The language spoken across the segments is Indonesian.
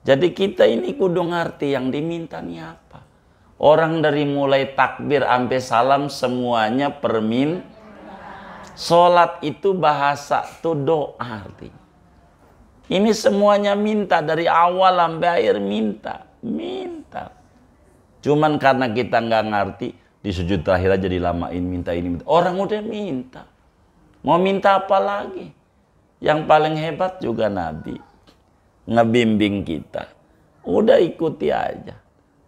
Jadi kita ini kudu ngerti yang diminta nih apa. Orang dari mulai takbir sampai salam semuanya permin. Sholat itu bahasa tuh doa artinya. Ini semuanya minta dari awal sampai akhir minta. Cuman karena kita nggak ngerti di sujud terakhir aja dilamain minta ini minta. Orang udah minta. Mau minta apa lagi? Yang paling hebat juga Nabi. Ngebimbing kita. Udah ikuti aja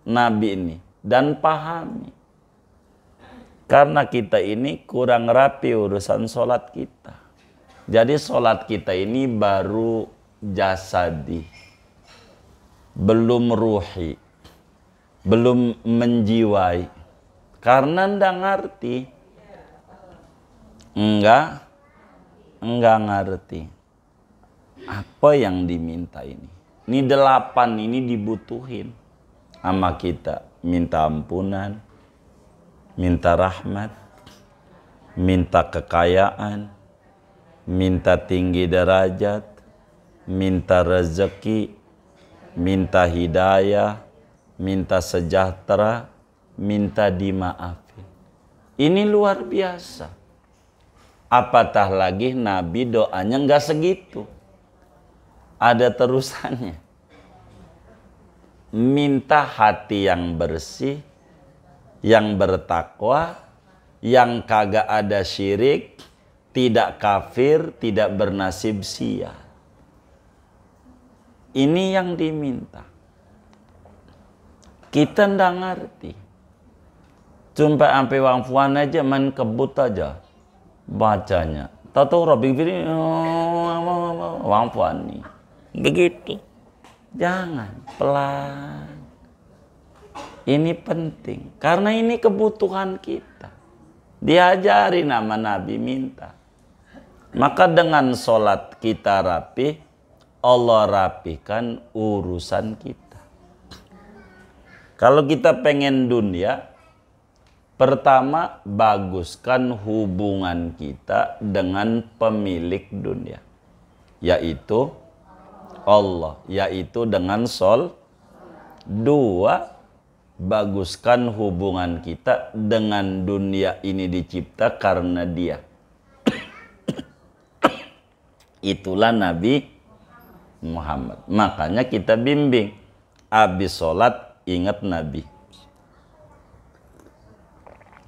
Nabi ini dan pahami. Karena kita ini kurang rapi urusan sholat kita. Jadi sholat kita ini baru jasadi. Belum ruhi. Belum menjiwai. Karena nggak ngerti. Enggak ngerti. Apa yang diminta ini? Ini 8 ini dibutuhin sama kita. Minta ampunan, minta rahmat, minta kekayaan, minta tinggi derajat, minta rezeki, minta hidayah, minta sejahtera, minta dimaafin. Ini luar biasa. Apatah lagi Nabi doanya nggak segitu. Ada terusannya. Minta hati yang bersih, yang bertakwa, yang kagak ada syirik, tidak kafir, tidak bernasib sia. Ini yang diminta. Kita ndak ngerti. Cuma sampai wang fuan aja main kebut aja bacanya. Tahu Robin Firi wang fuan nih. Begitu. Jangan, pelan. Ini penting. Karena ini kebutuhan kita. Diajari nama Nabi minta. Maka dengan sholat kita rapi, Allah rapikan urusan kita. Kalau kita pengen dunia, pertama baguskan hubungan kita dengan pemilik dunia. Yaitu Allah, yaitu dengan sol. 2, baguskan hubungan kita dengan dunia ini dicipta karena Dia. Itulah Nabi Muhammad. Makanya kita bimbing. Habis sholat ingat Nabi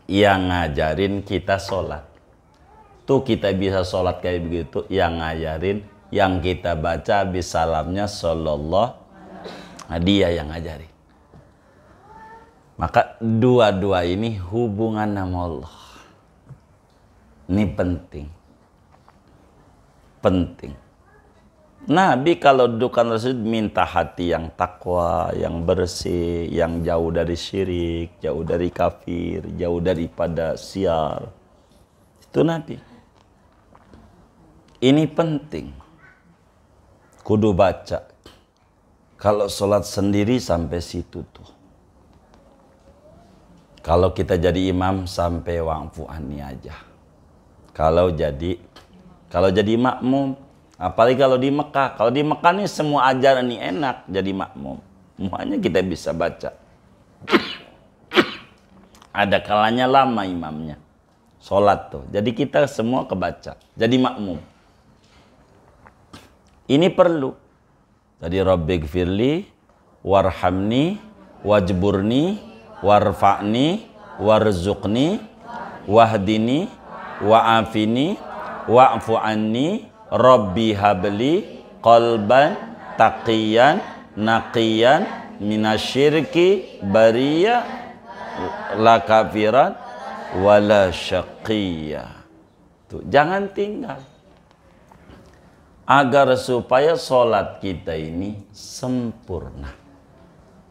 yang ngajarin kita sholat. Tuh kita bisa sholat kayak begitu, yang ngajarin. Yang kita baca habis salamnya sallallahu, dia yang ngajarin. Maka dua-dua ini hubungan sama Allah. Ini penting. Penting. Nabi kalau dudukan Rasul minta hati yang takwa, yang bersih, yang jauh dari syirik, jauh dari kafir, jauh daripada sial. Itu Nabi. Ini penting. Kudu baca. Kalau sholat sendiri sampai situ tuh. Kalau kita jadi imam sampai wangfu ani aja. Kalau jadi makmum, apalagi kalau di Mekah. Kalau di Mekah nih semua ajaran nih enak jadi makmum. Semuanya kita bisa baca. Ada kalanya lama imamnya. Sholat tuh. Jadi kita semua kebaca. Jadi makmum. Ini perlu. Jadi Rabbighfirli warhamni wajburni warfa'ni warzuqni wahdini wa'afini wa'fu anni Rabbi habli qalban taqiyan naqiyan minasyirki bariya la kafiran wala syaqiyya. Tuh, jangan tinggal. Agar supaya sholat kita ini sempurna.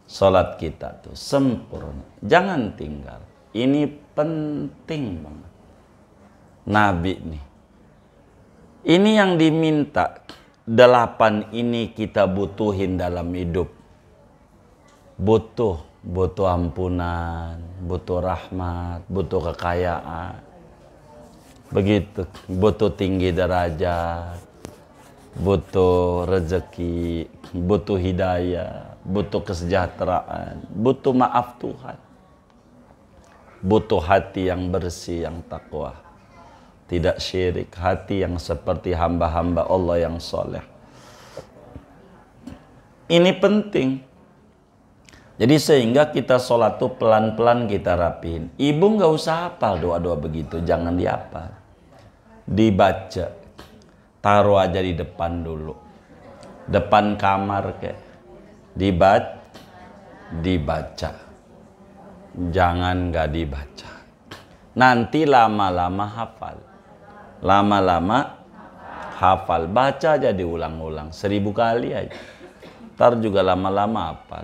Sholat kita tuh sempurna. Jangan tinggal. Ini penting banget. Nabi nih. Ini yang diminta. 8 ini kita butuhin dalam hidup. Butuh ampunan, butuh rahmat, butuh kekayaan. Begitu, butuh tinggi derajat. butuh rezeki, butuh hidayah, butuh kesejahteraan, butuh maaf Tuhan, butuh hati yang bersih, yang takwa, tidak syirik, hati yang seperti hamba-hamba Allah yang soleh. Ini penting. Jadi sehingga kita sholat tuh pelan-pelan kita rapihin. Ibu nggak usah hafal doa-doa begitu, jangan dihafal. Dibaca, taruh aja di depan dulu, depan kamar kayak dibaca. Jangan nggak dibaca. Nanti lama-lama hafal. Lama-lama hafal. Baca aja diulang-ulang 1000 kali aja. Ntar juga lama-lama hafal.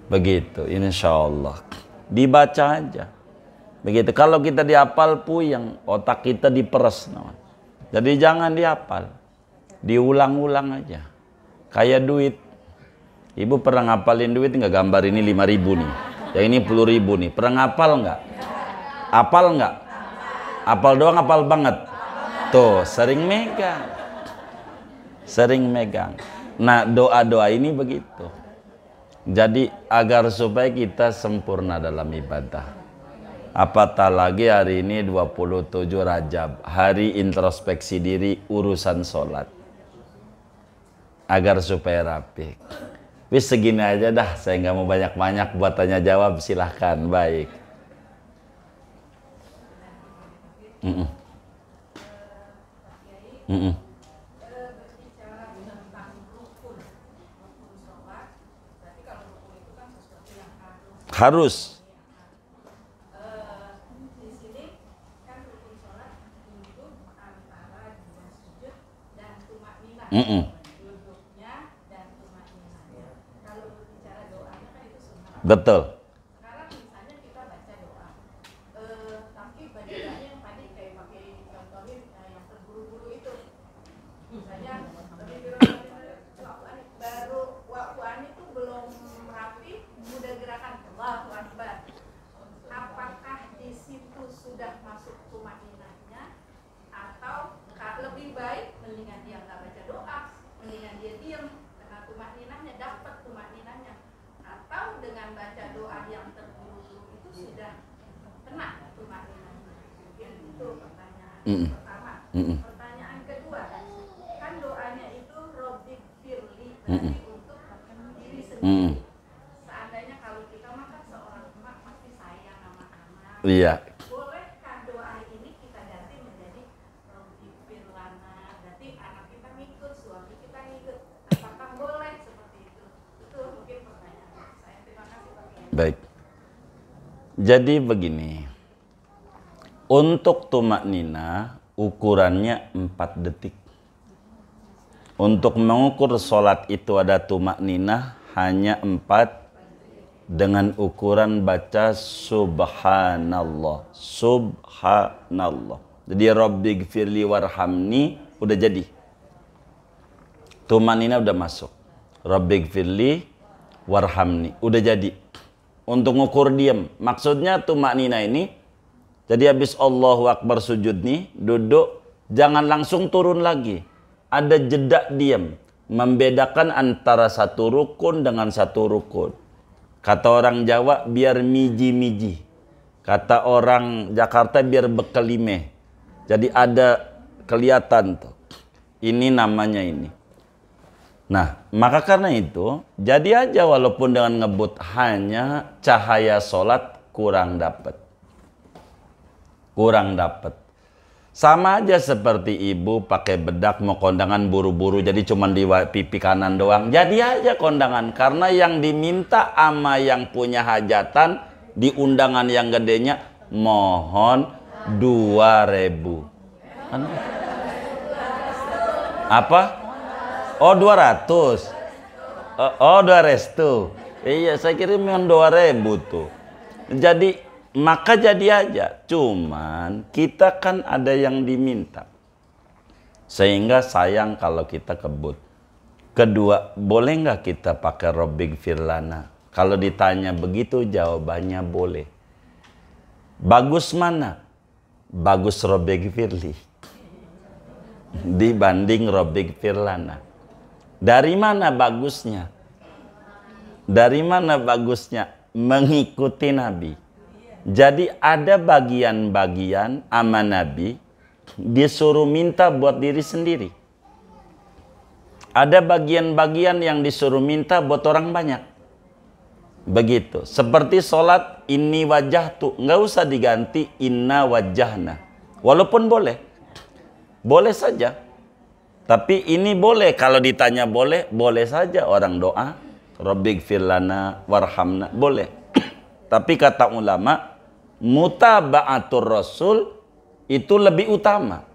Begitu, insya Allah. Dibaca aja. Begitu. Kalau kita dihafal puyeng, otak kita diperes. Jadi jangan dihafal. Diulang-ulang aja. Kayak duit. Ibu pernah ngapalin duit nggak? Gambar ini 5.000 nih. Yang ini 10.000 nih. Pernah ngapal nggak? Apal nggak? Apal doang, apal banget. Tuh, sering megang. Sering megang. Nah, doa-doa ini begitu. Jadi agar supaya kita sempurna dalam ibadah. Apatah lagi hari ini 27 Rajab, hari introspeksi diri urusan sholat. Agar supaya rapi. Wis segini aja dah, saya nggak mau banyak-banyak buat tanya jawab, silahkan. Baik. Harus. Di sini kan rukun sholat duduk antara dua sujud dan tumakninah. Duduknya dan tumakninahnya. Kalau bicara doanya kan itu sunnah. Betul. Sekarang misalnya kita baca doa, tapi bacanya yang tadi kayak pakai contohin yang terburu-buru itu. Misalnya baru wakuan itu belum rapi, udah gerakan Allahu Akbar. Apakah di situ sudah masuk tumakninahnya atau lebih baik mendingan dia nggak baca doa, mendingan dia diam karena tumakninahnya dapat tumakninahnya, atau dengan baca doa yang terburu-buru itu sudah kena tumakninahnya? Itu pertanyaan pertama. Pertanyaan kedua, kan doanya itu Robbi Firli, berarti untuk diri sendiri. Seandainya kalau kita makan seorang emak pasti sayang sama anak. Iya. Bolehkah doa ini kita ganti menjadi Robbi Firlana? Berarti anak kita ngikut, suami kita ngikut. Apakah boleh seperti itu? Itu mungkin pertanyaan saya. Terima kasih Pak Kiai. Baik. Jadi begini. Untuk tumaknina ukurannya 4 detik. Untuk mengukur sholat itu ada tumakninah hanya 4 dengan ukuran baca subhanallah. Subhanallah. Jadi Rabbighfirli warhamni udah jadi. Tumakninah udah masuk. Rabbighfirli warhamni udah jadi. Untuk ngukur diam. Maksudnya tumakninah ini, jadi habis Allahu Akbar sujud nih, duduk, jangan langsung turun lagi. Ada jeda diam, membedakan antara satu rukun dengan satu rukun. Kata orang Jawa biar miji-miji, kata orang Jakarta biar bekelime. Jadi ada kelihatan tuh, ini namanya ini. Nah, maka karena itu, jadi aja walaupun dengan ngebut hanya cahaya sholat kurang dapat. Kurang dapat. Sama aja seperti ibu pakai bedak mau kondangan buru-buru jadi cuma di pipi kanan doang. Jadi aja kondangan karena yang diminta ama yang punya hajatan di undangan yang gedenya mohon 2.000. Apa? Oh 200. Oh 200. Iya saya kira mohon 2.000 tuh. Jadi maka jadi aja, cuman kita kan ada yang diminta. Sehingga sayang kalau kita kebut. Kedua, boleh nggak kita pakai Rabbighfirlana? Kalau ditanya begitu jawabannya boleh. Bagus mana? Bagus Rabbighfirli. dibanding Rabbighfir lana. Dari mana bagusnya? Dari mana bagusnya mengikuti Nabi? Jadi ada bagian-bagian sama Nabi disuruh minta buat diri sendiri. Ada bagian-bagian yang disuruh minta buat orang banyak. Begitu. Seperti sholat inni wajjahtu, nggak usah diganti inna wajjahna. Walaupun boleh. Boleh saja. Tapi ini boleh, kalau ditanya boleh, boleh saja orang doa Rabbighfir lana warhamna, boleh. Tapi kata ulama, mutaba'atur rasul itu lebih utama.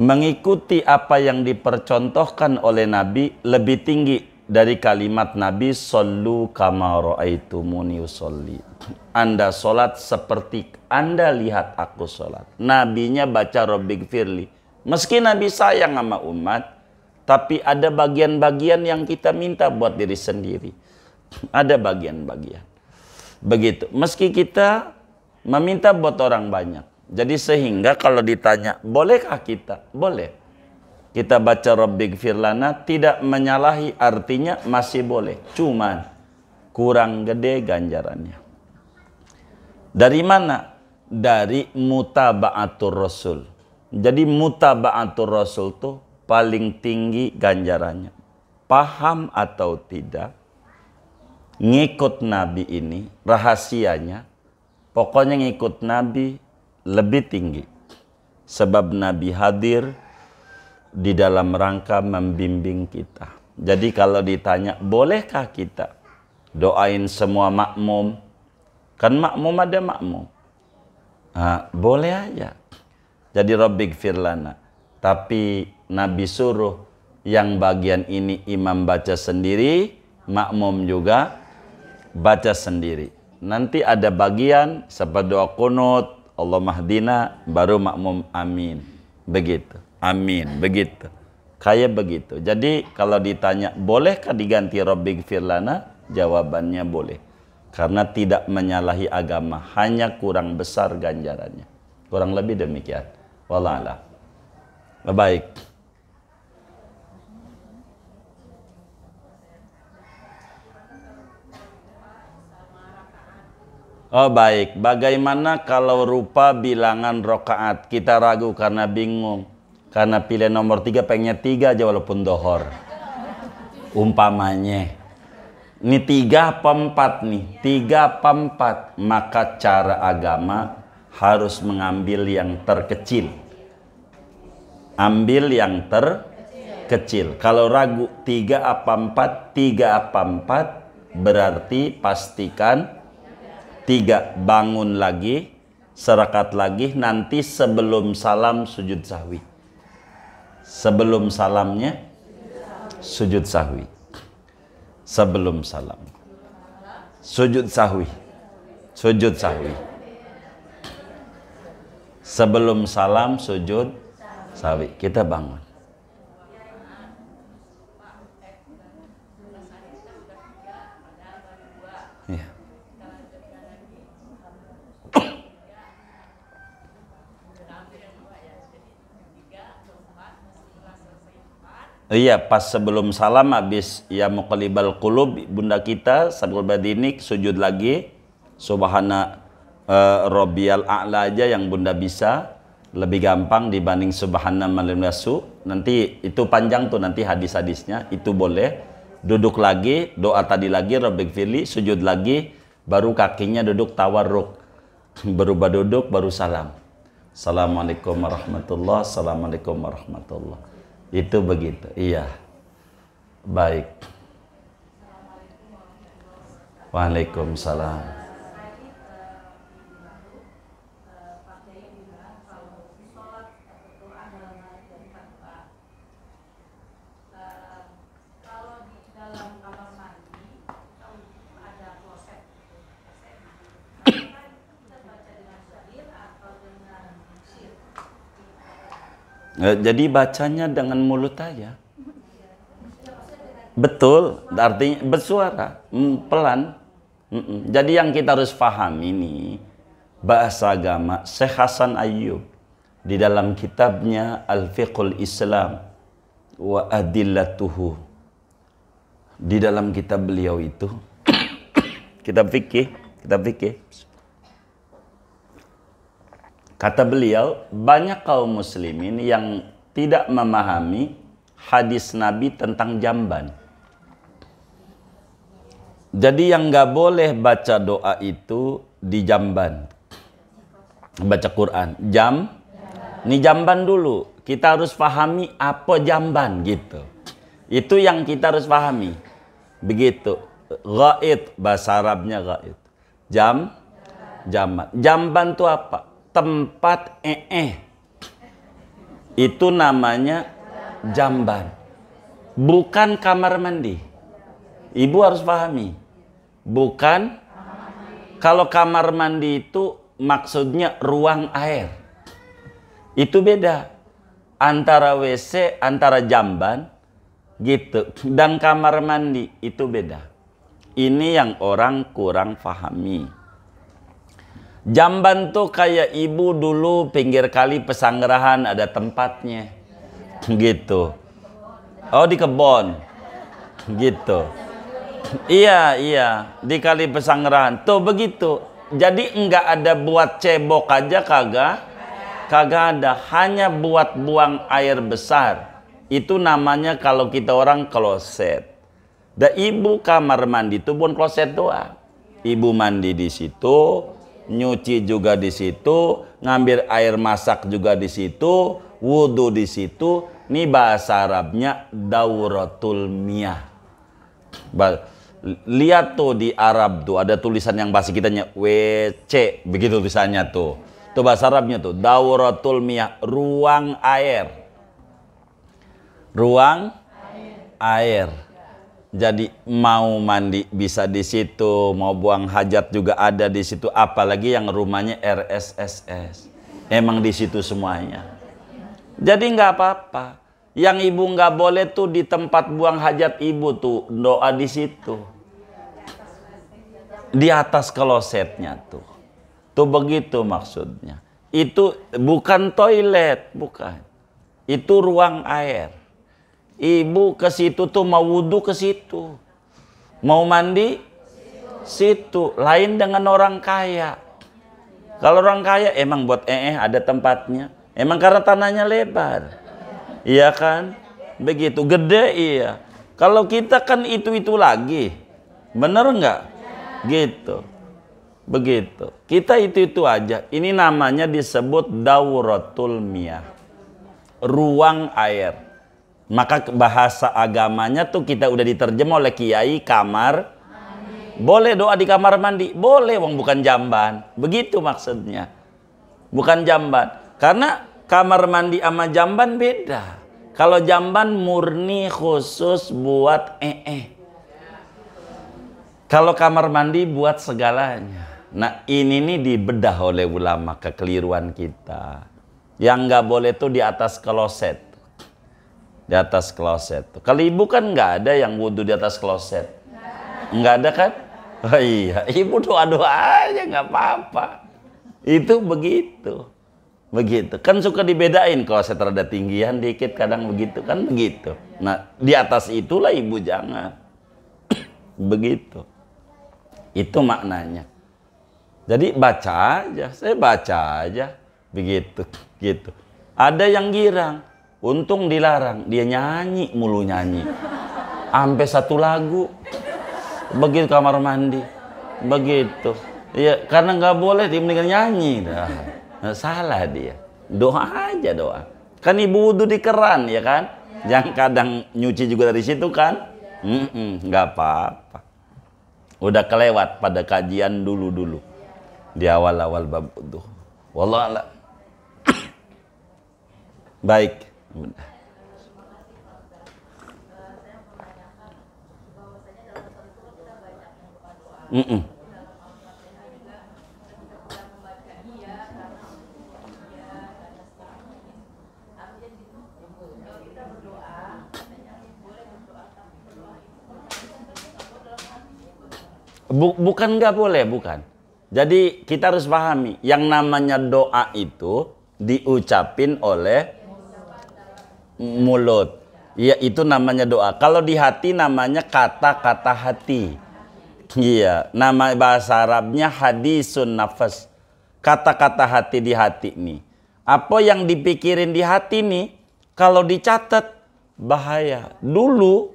Mengikuti apa yang dipercontohkan oleh Nabi lebih tinggi dari kalimat Nabi sallu kama ra'aitumuni usolli. Anda sholat seperti Anda lihat aku sholat. Nabinya baca Rabbighfirli. Meski Nabi sayang sama umat, tapi ada bagian-bagian yang kita minta buat diri sendiri. Ada bagian-bagian. Begitu. Meski kita meminta buat orang banyak. Jadi sehingga kalau ditanya, bolehkah kita? Boleh. Kita baca Rabbighfir lana tidak menyalahi, artinya masih boleh. Cuman kurang gede ganjarannya. Dari mana? Dari mutaba'atur rasul. Jadi mutaba'atur rasul tuh paling tinggi ganjarannya. Paham atau tidak, ngikut Nabi ini rahasianya, pokoknya ngikut Nabi lebih tinggi. Sebab Nabi hadir di dalam rangka membimbing kita. Jadi kalau ditanya, bolehkah kita doain semua makmum? Kan makmum ada makmum. Nah, boleh aja. Jadi Rabbighfir lana. Tapi Nabi suruh yang bagian ini imam baca sendiri, makmum juga baca sendiri. Nanti ada bagian seperti doa kunut, Allahumma hdina, baru makmum amin. Begitu. Amin. Begitu. Kayak begitu. Jadi kalau ditanya, bolehkah diganti Rabbighfir lana? Jawabannya boleh. Karena tidak menyalahi agama, hanya kurang besar ganjarannya. Kurang lebih demikian. Wallah a'lam. Baik. Oh baik. Bagaimana kalau rupa bilangan rokaat? Kita ragu karena bingung. Karena pilih nomor 3 pengennya 3 aja walaupun dohor. Umpamanya. Ini 3 apa 4 nih? 3 apa 4? Maka cara agama harus mengambil yang terkecil. Ambil yang terkecil. Kalau ragu 3 apa 4? 3 apa 4? Berarti pastikan 3. Bangun lagi, serakat lagi, nanti sebelum salam sujud sahwi. Sebelum salamnya sujud sahwi. Sebelum salam sujud sahwi. Sujud sahwi. Sebelum salam sujud sahwi. Kita bangun. Ya. Iya, pas sebelum salam habis ya muqallibal qulub, bunda kita Sabul Badinik sujud lagi subhana Rabbiyal a'la aja yang bunda bisa, lebih gampang dibanding subhana malim yasu. Nanti itu panjang tuh nanti hadis-hadisnya, itu boleh. Duduk lagi, doa tadi lagi Rabbighfirli, sujud lagi, baru kakinya duduk tawarruk. Berubah duduk baru salam. Assalamualaikum warahmatullahi, assalamualaikum warahmatullahi. Itu begitu, iya. Baik. Waalaikumsalam. Jadi bacanya dengan mulut aja. Betul, artinya bersuara, pelan. Jadi yang kita harus paham ini bahasa agama. Syekh Hasan Ayyub di dalam kitabnya Al-Fiqhul Islam wa Adillatuhu. Di dalam kitab beliau itu kitab fikih, kata beliau, banyak kaum muslimin yang tidak memahami hadis Nabi tentang jamban. Jadi yang nggak boleh baca doa itu di jamban. Baca Quran. Ini jamban dulu. Kita harus pahami apa jamban gitu. Itu yang kita harus pahami. Begitu. Ghaid, bahasa Arabnya ghaid. Jamban. Jamban itu apa? Tempat Itu namanya jamban. Bukan kamar mandi. Ibu harus pahami. Bukan. Kalau kamar mandi itu maksudnya ruang air. Itu beda. Antara WC, antara jamban gitu. Dan kamar mandi itu beda. Ini yang orang kurang pahami. Jamban tuh kayak ibu dulu pinggir kali Pesanggerahan ada tempatnya. Gitu. Oh, di kebon. Gitu. Iya, di kali Pesanggerahan. Tuh begitu. Jadi enggak ada buat cebok aja kagak ada. Hanya buat buang air besar. Itu namanya kalau kita orang kloset. Dan ibu kamar mandi itu pun kloset doang. Ibu mandi di situ, nyuci juga di situ, ngambil air masak juga di situ, wudhu di situ. Ini bahasa Arabnya dauratul miyah. Lihat tuh di Arab tuh ada tulisan yang bahasa kitanya WC, begitu tulisannya tuh. Tuh bahasa Arabnya tuh dauratul miyah, ruang air. Ruang air. Jadi mau mandi bisa di situ, mau buang hajat juga ada di situ, apalagi yang rumahnya RSSS. Emang di situ semuanya. Jadi nggak apa-apa. Yang ibu nggak boleh tuh di tempat buang hajat ibu tuh doa di situ. Di atas klosetnya tuh. Tuh begitu maksudnya. Itu bukan toilet, bukan. Itu ruang air. Ibu ke situ tuh mau wudhu ke situ. Mau mandi situ. Lain dengan orang kaya. Kalau orang kaya emang buat ada tempatnya. Emang karena tanahnya lebar. Iya kan? Begitu. Gede iya. Kalau kita kan itu lagi. Bener nggak? Gitu. Begitu. Kita itu aja. Ini namanya disebut dauratul miyah. Ruang air. Maka bahasa agamanya tuh kita udah diterjemah oleh kiai kamar mandi. Boleh doa di kamar mandi? Boleh, wong bukan jamban. Begitu maksudnya. Bukan jamban. Karena kamar mandi sama jamban beda. Kalau jamban murni khusus buat Kalau kamar mandi buat segalanya. Nah ini nih dibedah oleh ulama kekeliruan kita. Yang nggak boleh tuh di atas kloset. Di atas kloset. Kalau ibu kan nggak ada yang wudhu di atas kloset. Nggak ada kan? Oh iya, ibu doa-doa aja nggak apa-apa. Itu begitu. Begitu. Kan suka dibedain kloset rada tinggian dikit kadang begitu kan begitu. Nah, di atas itulah ibu jangan. Begitu. Itu maknanya. Jadi baca aja, saya baca aja. Begitu, gitu. Ada yang girang. Untung dilarang, dia nyanyi mulu nyanyi. Sampai satu lagu. Begitu kamar mandi. Begitu. Iya, karena nggak boleh dia mendingan nyanyi. Nah, salah dia. Doa aja doa. Kan ibu wudhu di keran ya kan? Yang kadang nyuci juga dari situ kan? Nggak apa-apa. Udah kelewat pada kajian dulu-dulu. Di awal-awal bab wudhu. Wallah. Baik. Bukan nggak boleh, bukan. Jadi kita harus pahami, yang namanya doa itu diucapin oleh mulut. Ya, itu namanya doa. Kalau di hati namanya kata-kata hati. Iya, nama bahasa Arabnya hadisun nafas. Kata-kata hati di hati nih. Apa yang dipikirin di hati nih, kalau dicatat bahaya. Dulu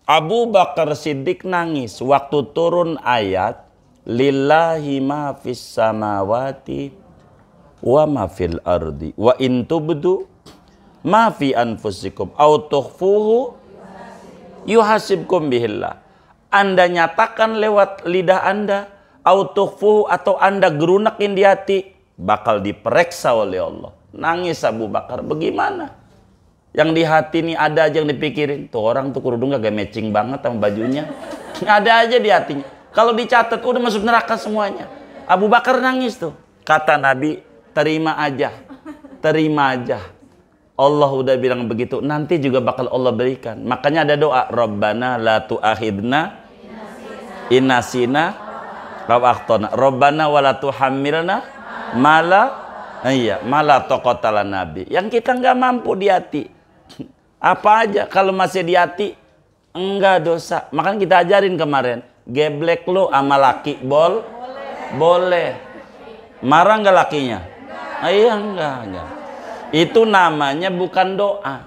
Abu Bakar Siddiq nangis waktu turun ayat lillahi ma fis samawati wa ma fil ardi wa in tubdu ma fi anfusikum au tukhfuhu yuhasibkum bihillah. Anda nyatakan lewat lidah Anda, au tukhfuhu atau Anda gerunakin di hati, bakal diperiksa oleh Allah. Nangis Abu Bakar, bagaimana? Yang di hati ini ada aja yang dipikirin. Tuh orang tuh kerudung gak matching banget sama bajunya. Ada aja di hatinya. Kalau dicatat udah masuk neraka semuanya. Abu Bakar nangis tuh. Kata Nabi, terima aja. Terima aja. Allah udah bilang begitu. Nanti juga bakal Allah berikan. Makanya ada doa. Rabbana la tu'akhidna inasina law akhtana. Rabbana wa la tuhammilna mala taqata nabi. Yang kita nggak mampu di hati. Apa aja kalau masih di hati enggak dosa. Makanya kita ajarin kemarin, geblek lu sama laki boleh. Marah enggak lakinya? Iya enggak. Itu namanya bukan doa.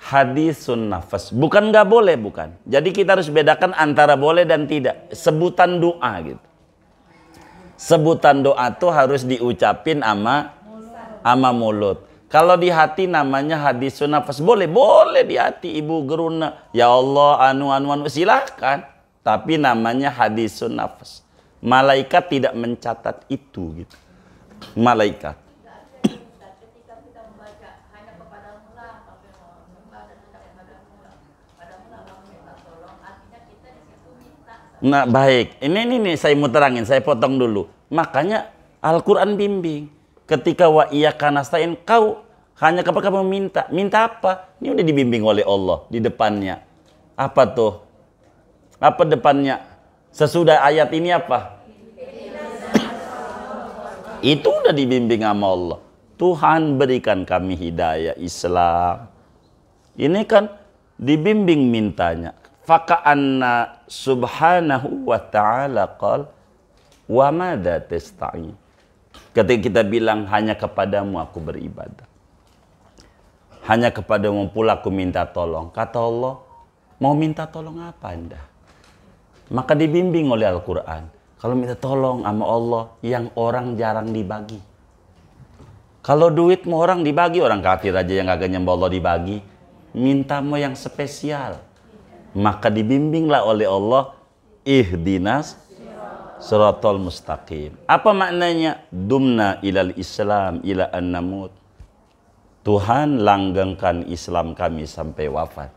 Hadisun nafas. Bukan enggak boleh, bukan. Jadi kita harus bedakan antara boleh dan tidak. Sebutan doa gitu. Sebutan doa tuh harus diucapin sama mulut. Kalau di hati namanya hadisun nafas. Boleh di hati ibu geruna. Ya Allah, anu, silahkan. Tapi namanya hadisun nafas. Malaikat tidak mencatat itu gitu. Malaikat. Nah baik, ini saya mau terangin, saya potong dulu. Makanya Al-Quran bimbing. Ketika wa iyyaka nasta'in, kau hanya kepada kamu minta. Minta apa? Ini udah dibimbing oleh Allah di depannya. Apa tuh? Apa depannya? Sesudah ayat ini apa? Itu udah dibimbing sama Allah. Tuhan berikan kami hidayah Islam. Ini kan dibimbing mintanya. Faka'anna subhanahu wa ta'ala qal wa madza tasta'in. Ketika kita bilang hanya kepadamu aku beribadah. Hanya kepadamu pula aku minta tolong. Kata Allah, mau minta tolong apa Anda? Maka dibimbing oleh Al-Quran. Kalau minta tolong sama Allah yang orang jarang dibagi. Kalau duit mau orang dibagi, orang kafir aja yang kagak nyembah Allah dibagi. Minta mau yang spesial. Maka dibimbinglah oleh Allah, ihdinas siratal mustaqim. Apa maknanya? Dumna ilal Islam ila an-namut. Tuhan langgengkan Islam kami sampai wafat.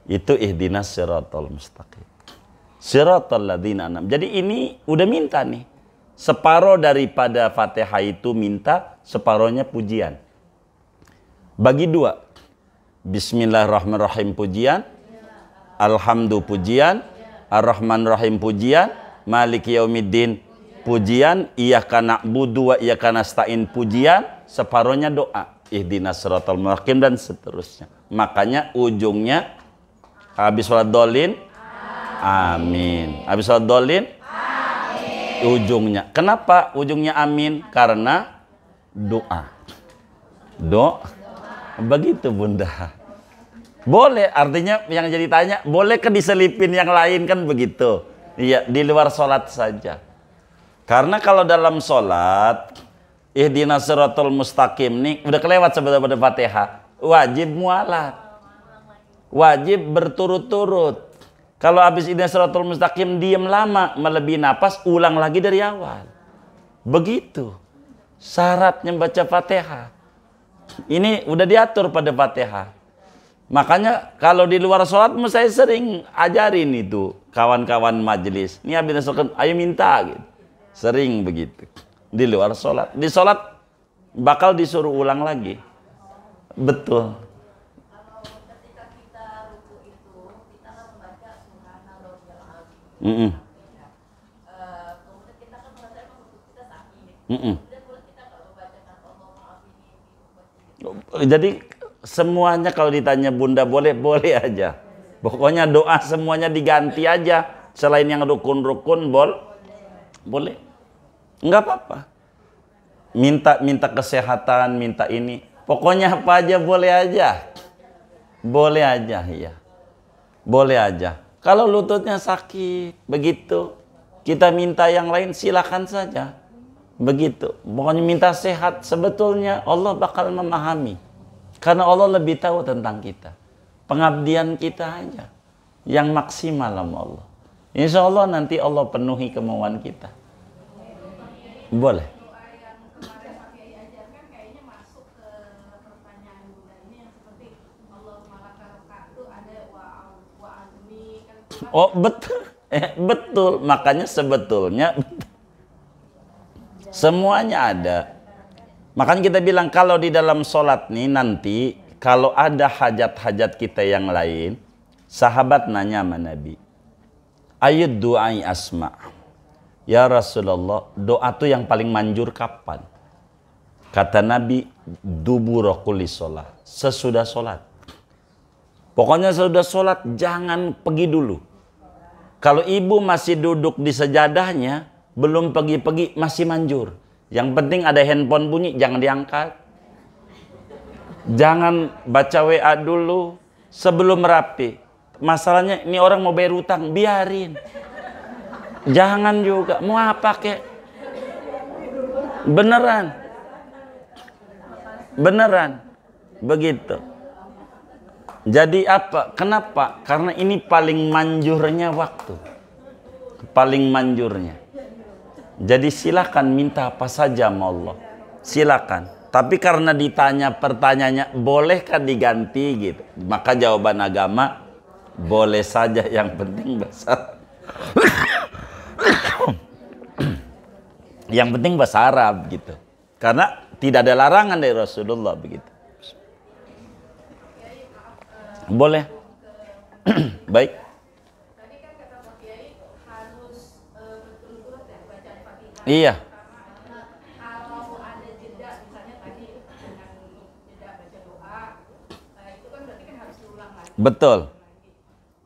Itu ihdinas siratal mustaqim. Siratal ladzina an'am. Jadi ini udah minta nih. Separuh daripada Fatihah itu minta, separuhnya pujian. Bagi dua. Bismillahirrahmanirrahim pujian. Alhamdulillah pujian. Ar-Rahman Rahim pujian. Malik Yaumiddin pujian, iyyaka na'budu wa iyyaka nasta'in pujian, separuhnya doa, ihdinas siratal mustaqim dan seterusnya. Makanya ujungnya habis sholat dolin, amin. Habis sholat dolin, amin. Ujungnya. Kenapa ujungnya amin? Karena doa. Begitu Bunda. Boleh, artinya yang jadi tanya, boleh ke diselipin yang lain kan begitu. Iya, di luar sholat saja. Karena kalau dalam sholat, ihdinas siratal mustaqim nih udah kelewat sebenarnya Fatihah. Wajib mualat. Wajib berturut-turut. Kalau habis ihdinas siratal mustaqim diam lama, melebihi napas, ulang lagi dari awal. Begitu. Syaratnya baca Fatihah. Ini udah diatur pada Fatihah. Makanya kalau di luar sholat saya sering ajarin itu kawan-kawan majelis. Ini habis sholat, ayo minta gitu. Sering begitu. Di luar sholat. Di sholat bakal disuruh ulang lagi. Betul. Kalau ketika kita ruku itu, kita kan membaca subhanallahil azim. Kemudian kita kan merasa emang ruku kita sakit. Kemudian kita kalau membacakan Allahumma afini Jadi semuanya kalau ditanya Bunda boleh aja. Pokoknya doa semuanya diganti aja. Selain yang rukun-rukun boleh. Enggak apa-apa. Minta kesehatan, minta ini. Pokoknya apa aja boleh aja. Boleh aja, ya. Boleh aja. Kalau lututnya sakit, begitu. Kita minta yang lain, silakan saja. Begitu. Pokoknya minta sehat, sebetulnya Allah bakal memahami. Karena Allah lebih tahu tentang kita. Pengabdian kita aja yang maksimal sama Allah. Insya Allah nanti Allah penuhi kemauan kita. Boleh. Doa yang kemarin Pak Kiai ajarkan kayaknya masuk ke pertanyaan Bunda ini yang seperti Allahumma lakal hakdu ada wa azmi kan. Oh betul. Betul. Makanya sebetulnya semuanya ada. Makanya kita bilang kalau di dalam sholat nih nanti kalau ada hajat-hajat kita yang lain, sahabat nanya sama Nabi, ayat du'ai asma. Ya Rasulullah, doa tuh yang paling manjur kapan? Kata Nabi, dubura kulli sholat, sesudah sholat. Pokoknya sesudah sholat jangan pergi dulu. Kalau ibu masih duduk di sejadahnya, belum pergi-pergi, masih manjur. Yang penting ada handphone bunyi, jangan diangkat. Jangan baca WA dulu sebelum rapi. Masalahnya ini orang mau bayar utang, biarin. Jangan juga, mau apa kek? Beneran. Beneran. Begitu. Jadi apa? Kenapa? Karena ini paling manjurnya waktu. Paling manjurnya. Jadi silakan minta apa saja sama Allah. Silakan. Tapi karena ditanya pertanyaannya, bolehkah diganti gitu? Maka jawaban agama, boleh saja, yang penting bahasa. Yang penting bahasa Arab gitu. Karena tidak ada larangan dari Rasulullah begitu. Boleh. Baik. Tadi kan kata Pak Kiai harus berturut-turut ya bacaan Fatihah. Iya. Kalau ada jeda misalnya tadi dengan jeda baca doa, itu kan berarti kan harus diulang lagi. Betul.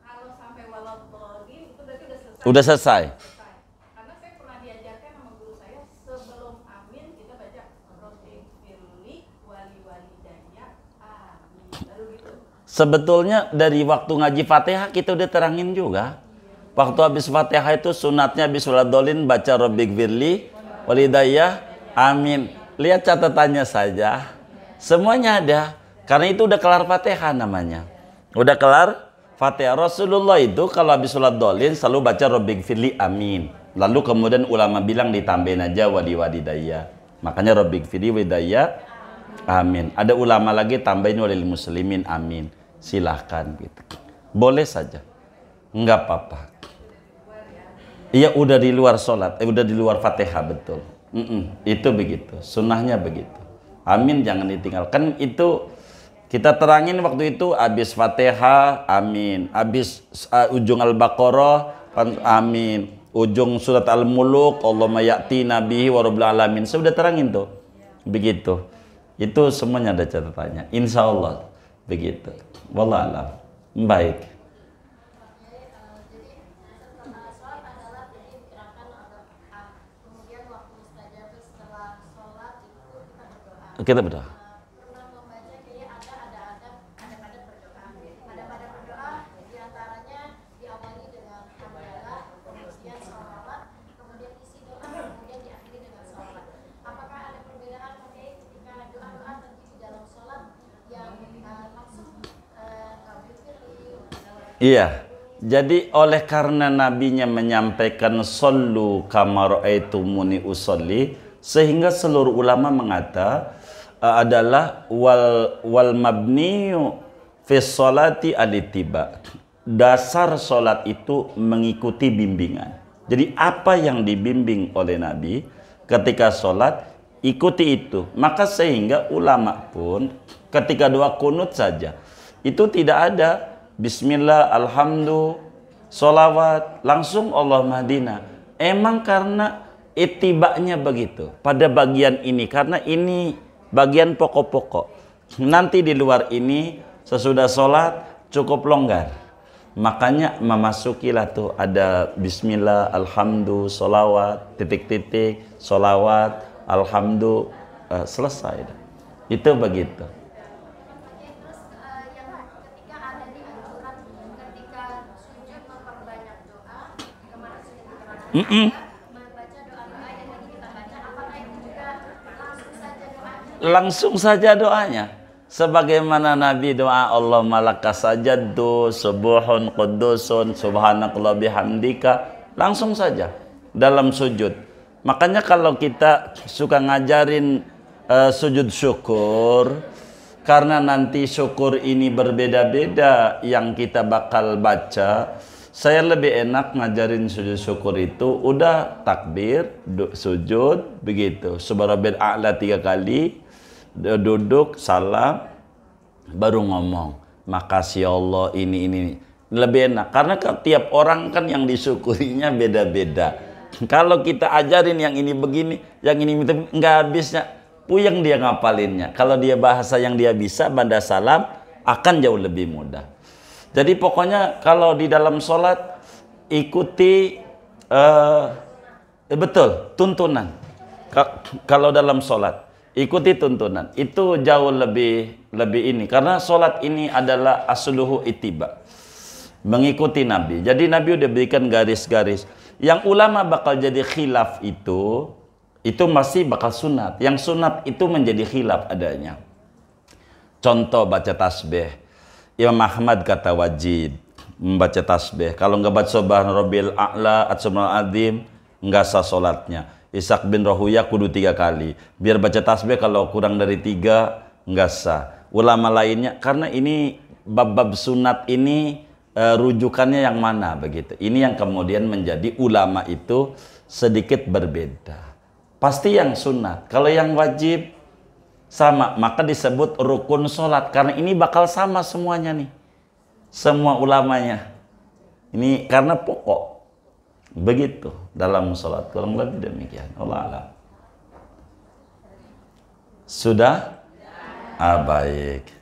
Kalau sampai waladhdallin itu berarti udah selesai. Udah selesai. Karena saya pernah diajarkan sama guru saya sebelum amin kita baca Rabbighfirli wali walidayya amin. Baru gitu. Sebetulnya dari waktu ngaji Fatihah kita udah terangin juga. Waktu habis Fatihah itu sunatnya habis waladhdallin baca Rabbighfirli walidayya amin. Lihat catatannya saja. Semuanya ada. Karena itu udah kelar Fatihah namanya. Udah kelar Fatihah. Rasulullah itu kalau habis waladhdallin selalu baca Rabbighfirli amin. Lalu kemudian ulama bilang ditambahin aja wali walidayya. Makanya Rabbighfirli walidayya amin. Ada ulama lagi tambahin walil muslimin amin. Silahkan gitu. Boleh saja. Enggak apa-apa. Iya udah di luar sholat, udah di luar Fatihah betul. Itu begitu, sunnahnya begitu. Amin jangan ditinggalkan. Itu kita terangin waktu itu habis Fatihah, amin. Habis ujung Al-Baqarah, amin. Ujung surat Al-Muluk, Allahumma ya'ti nabihi wa rabbil alamin. Sudah terangin tuh. Begitu. Itu semuanya ada catatannya. Insya Allah begitu. Wallahualam. Baik. Kita berdoa. Pernah membaca kayak ada berdoa. Ada berdoa diantaranya diawali dengan hamdalah, kemudian sholawat, kemudian isi doa, kemudian diakhiri dengan sholawat. Apakah ada perbedaan kayak ketika doa-doa terjadi di dalam sholat yang langsung Iya. Jadi oleh karena nabinya menyampaikan sallu kama ra'aitumuni usolli, sehingga seluruh ulama mengata adalah wal mabniyu fi sholati al-ittiba. Dasar sholat itu mengikuti bimbingan. Jadi apa yang dibimbing oleh Nabi ketika sholat, ikuti itu. Maka sehingga ulama pun ketika doa kunut saja itu tidak ada bismillah, alhamdulillah, sholawat, langsung Allahumma hadina. Emang karena itibanya begitu pada bagian ini, karena ini bagian pokok-pokok. Nanti di luar ini sesudah sholat cukup longgar. Makanya memasukilah tuh ada bismillah, alhamdulillah, solawat, titik-titik, solawat, alhamdulillah, selesai. Itu begitu. Terus yang ketika ada di anjuran ketika sujud memperbanyak doa, kemarin sudah diterangkan membaca doa-doa yang tadi kita baca, apakah itu juga langsung saja doanya? Langsung saja doanya. Sebagaimana Nabi doa Allah malaka sajadtu subuhun qudusun subhanakallah bihamdika, langsung saja dalam sujud. Makanya kalau kita suka ngajarin sujud syukur, karena nanti syukur ini berbeda-beda yang kita bakal baca, saya lebih enak ngajarin sujud syukur itu udah takbir, sujud begitu, subhanallah a'la 3 kali, duduk, salam, baru ngomong makasih Allah ini lebih enak, karena tiap orang kan yang disyukurinya beda-beda. Kalau kita ajarin yang ini begini, yang ini nggak habisnya, puyeng dia ngapalinnya. Kalau dia bahasa yang dia bisa, banda salam, akan jauh lebih mudah. Jadi pokoknya kalau di dalam sholat ikuti betul tuntunan. Kalau dalam sholat ikuti tuntunan, itu jauh lebih ini, karena sholat ini adalah asluhu ittiba, mengikuti Nabi. Jadi Nabi udah berikan garis-garis. Yang ulama bakal jadi khilaf itu masih bakal sunat. Yang sunat itu menjadi khilaf adanya. Contoh baca tasbih, Imam Ahmad kata wajib membaca tasbih. Kalau nggak baca subhana rabbil a'la at-subhanal azim, nggak sah sholatnya. Ishaq bin Rahuya kudu 3 kali. Biar baca tasbih kalau kurang dari 3 nggak sah. Ulama lainnya, karena ini bab-bab sunat ini rujukannya yang mana begitu. Ini yang kemudian menjadi ulama itu sedikit berbeda. Pasti yang sunat. Kalau yang wajib sama, maka disebut rukun sholat. Karena ini bakal sama semuanya nih. Semua ulamanya. Ini karena pokok. Begitu dalam sholat. Kurang lebih demikian. Allah alam. Sudah? Baik.